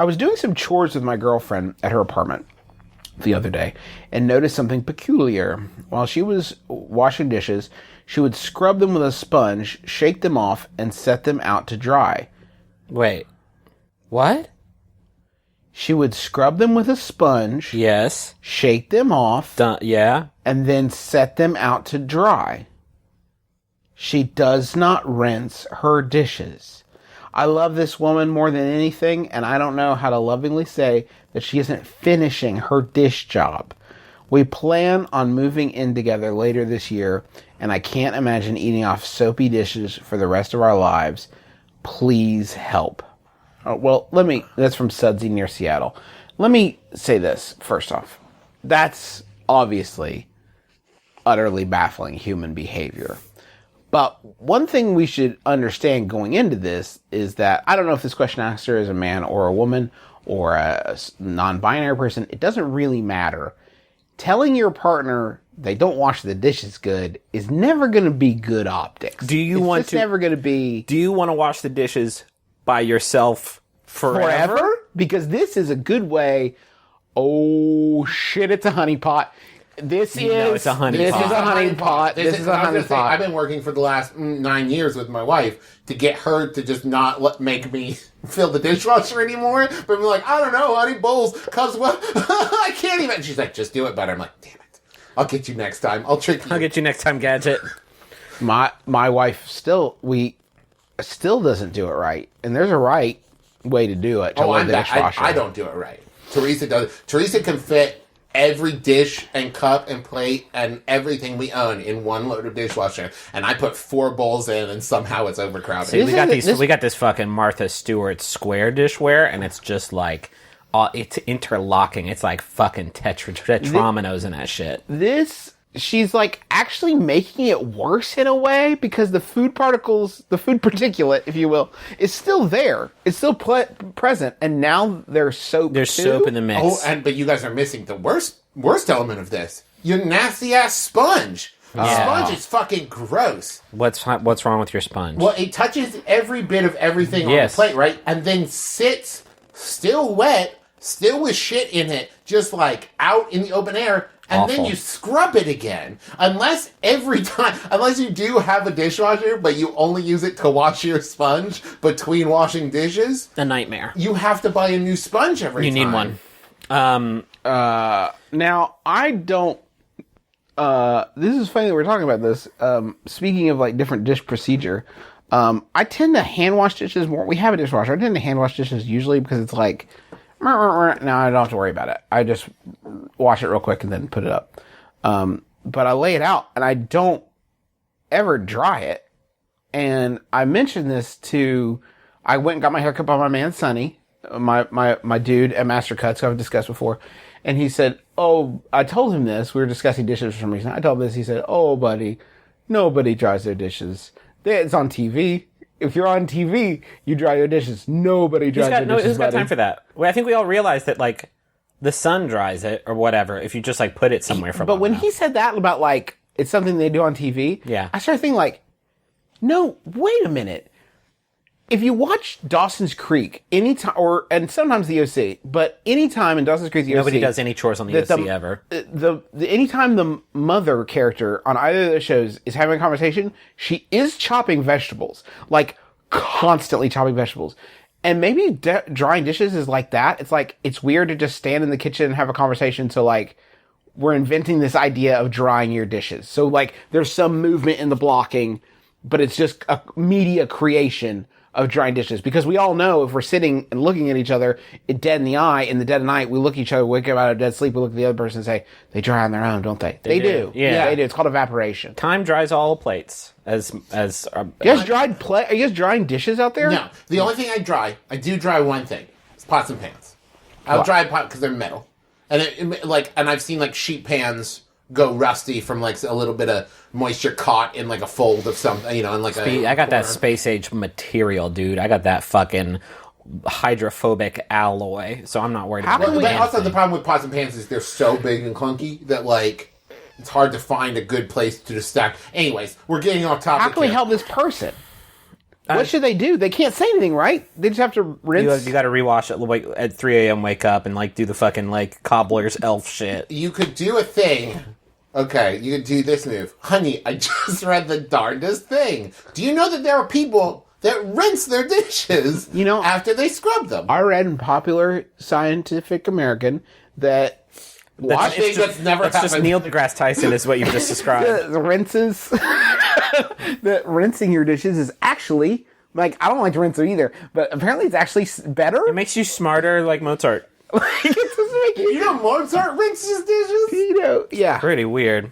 I was doing some chores with my girlfriend at her apartment the other day and noticed something peculiar. While she was washing dishes, she would scrub them with a sponge, shake them off, and set them out to dry. Wait. What? She would scrub them with a sponge. Yes. Shake them off. Yeah. And then set them out to dry. She does not rinse her dishes. I love this woman more than anything, and I don't know how to lovingly say that she isn't finishing her dish job. We plan on moving in together later this year, and I can't imagine eating off soapy dishes for the rest of our lives. Please help. That's from Sudsy near Seattle. Let me say this, first off. That's obviously utterly baffling human behavior. But one thing we should understand going into this is that, I don't know if this question asker is a man or a woman or a non-binary person. It doesn't really matter. Telling your partner they don't wash the dishes good is never going to be good optics. Do you want to wash the dishes by yourself forever? Because this is a good way. Oh shit, it's a honeypot. This is a honeypot. I've been working for the last 9 years with my wife to get her to just not make me fill the dishwasher anymore. But I'm like, I don't know, honey, bowls, cups, what? I can't even. She's like, just do it better. I'm like, damn it. I'll get you next time. I'll trick you. I'll get you next time, Gadget. My wife still doesn't do it right. And there's a right way to do it. I don't do it right. Teresa does it. Teresa can fit every dish and cup and plate and everything we own in one load of dishwasher, and I put 4 bowls in, and somehow it's overcrowded. See, we got this fucking Martha Stewart square dishware, and it's just like it's interlocking. It's like fucking tetrominoes in that shit. She's like actually making it worse in a way, because the food particles, the food particulate, if you will, is still there. It's still present, and now there's soap. There's soap in the mix. Oh, but you guys are missing the worst element of this. Your nasty ass sponge. Sponge is fucking gross. What's wrong with your sponge? Well, it touches every bit of everything on the plate, right? And then sits still wet, still with shit in it, just like out in the open air. And then you scrub it again. Unless you do have a dishwasher, but you only use it to wash your sponge between washing dishes. A nightmare. You have to buy a new sponge every time. You need one. Now, I don't... this is funny that we're talking about this. Speaking of like different dish procedure, I tend to hand wash dishes more. We have a dishwasher. I tend to hand wash dishes usually because it's like... No, I don't have to worry about it. I just wash it real quick and then put it up. But I lay it out, and I don't ever dry it. And I mentioned this I went and got my haircut by my man Sonny, my dude at Master Cuts, who I've discussed before. And he said, I told him this. We were discussing dishes for some reason. I told him this. He said, buddy, nobody dries their dishes. It's on TV. If you're on TV, you dry your dishes. Nobody dries their dishes. Who's got time for that? Well, I think we all realize that, like, the sun dries it or whatever if you just, like, put it somewhere for a while. But when he said that about, like, it's something they do on TV, I started thinking, like, no, wait a minute. If you watch Dawson's Creek, anytime, and sometimes the OC, but anytime in Dawson's Creek, the OC... Nobody does any chores on the OC ever. Anytime the mother character on either of those shows is having a conversation, she is chopping vegetables. Like, constantly chopping vegetables. And maybe drying dishes is like that. It's like, it's weird to just stand in the kitchen and have a conversation, so like, we're inventing this idea of drying your dishes. So like, there's some movement in the blocking, but it's just a media creation of drying dishes, because we all know if we're sitting and looking at each other dead in the eye in the dead of night, we look at each other, wake up out of dead sleep, we look at the other person and say, they dry on their own, don't they? They do. Yeah, they do. It's called evaporation. Time dries all plates. Are you guys drying dishes out there? No. The only thing I do dry one thing. It's pots and pans. I'll dry a pot because they're metal. And and I've seen like sheet pans go rusty from like a little bit of moisture caught in like a fold of something, in like I got that space age material, dude. I got that fucking hydrophobic alloy, so I'm not worried about it. But also the problem with pots and pans is they're so big and clunky that like it's hard to find a good place to just stack. Anyways, we're getting off topic. How can we help this person? What should they do? They can't say anything, right? They just have to rinse. You got to rewash it like at 3 a.m. Wake up and like do the fucking like cobbler's elf shit. You could do a thing. Okay, you could do this move. Honey, I just read the darndest thing. Do you know that there are people that rinse their dishes after they scrub them? I read in Popular Scientific American that that's just Neil deGrasse Tyson is what you've just described. The rinses, that rinsing your dishes is actually, like, I don't like to rinse them either, but apparently it's actually better. It makes you smarter like Mozart. You know Mozart rinses dishes? Yeah. Pretty weird.